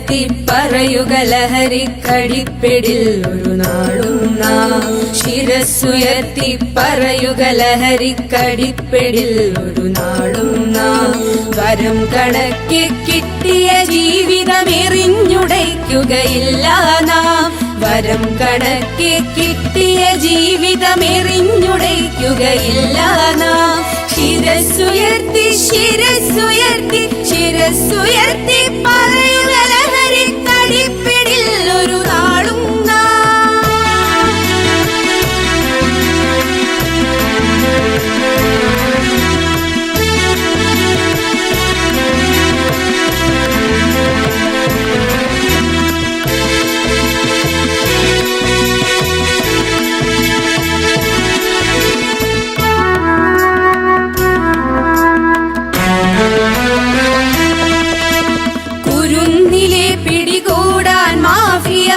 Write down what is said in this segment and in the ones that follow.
ശിരസ്സുയർത്തി പറയുക ലഹരിക്കടിപ്പിടിൽ ഒരു നാളും നാം. ശിരസ്സുയർത്തി പറയുക ലഹരിക്കടിപ്പിടിൽ ഒരു നാളും നാം. വരം കണക്കെ കിട്ടിയ ജീവിതമെറിഞ്ഞുടയ്ക്കുകയില്ല നാം. വരം കണക്കെ കിട്ടിയ ജീവിതമെറിഞ്ഞുടയ്ക്കുകയില്ല നാം. ശിരസ്സുയർത്തി ശിരസ്സുയർത്തി ശിരസ്സുയർത്തി പറയുക ലഹരിക്കടിപ്പിടിൽ ഒരു നാളും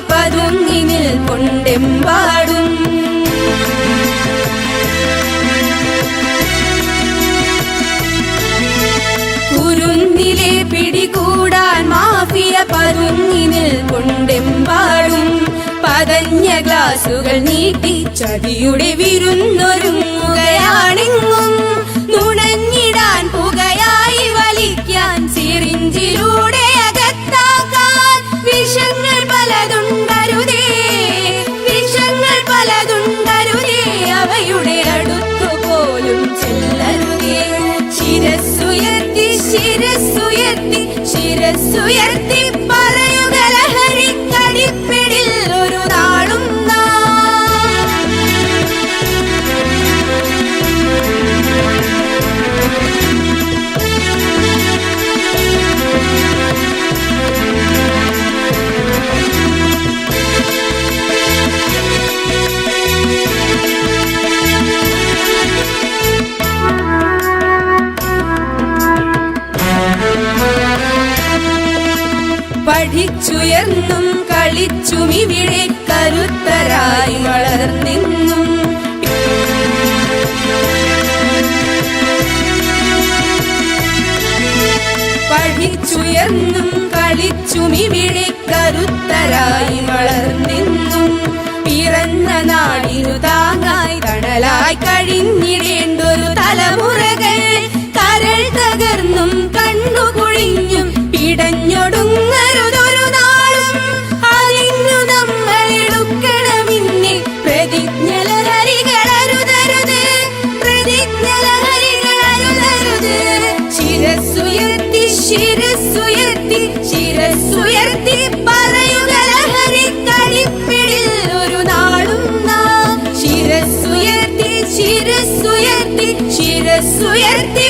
പതുങ്ങി നിൽക്കൊണ്ടെമ്പാടും. കുരുന്നിലെ പിടികൂടാൻ മാഫിയ പതുങ്ങി നിൽക്കൊണ്ടെമ്പാടും. പതഞ്ഞ ഗ്ലാസുകൾ നീട്ടി ചതിയുടെ വിരുന്നൊരുങ്ങുകയാണെങ്ങും. നുണഞ്ഞിടാൻ പുകയായി വലിക്കാൻ സിറിഞ്ചിലൂടെ അകത്താക്കാൻ വിഷങ്ങൾ പലതുണ്ടരുതേ, വിഷങ്ങൾ പലതുണ്ടരുതേ, അവയുടെ അടുത്തുപോലും ചെല്ലരുതേ. ശിരസ്സുയർത്തി ശിരസ്സുയർത്തി ശിരസ്സുയർത്തി പറയുക ലഹരിക്കടിപ്പിടിൽ ഒരു നാളും പഠിച്ചുയർന്നും കളിച്ചും ഇവിടെ കരുത്തരായി വളർന്നെന്നും. പഠിച്ചുയർന്നും കളിച്ചും ഇവിടെ കരുത്തരായി വളർന്നെന്നും. പിറന്ന നാടിനു താങ്ങായി തണലായി കഴിഞ്ഞിടേണ്ടൊരു തലമുറകൾ കരൾ തകർന്നും കണ്ണുകുഴിഞ്ഞും പിടഞ്ഞൊടുങ്ങരുതൊരു നാളും. അതിന്നു നമ്മൾ എടുക്കണമെന്ന് പ്രതിജ്ഞ ലഹരികളരുതരുത്, പ്രതിജ്ഞ ലഹരികളരുതരുത്. ശിരസ്സുയർത്തി ശിരസ്സുയർത്തി ശിരസ്സുയർത്തി പറയുക ലഹരിക്കടിപ്പിടിൽ ഒരു നാളും നാം. ശിരസ്സുയർത്തി ശിരസ്സുയർത്തി ശിരസ്സുയർത്തി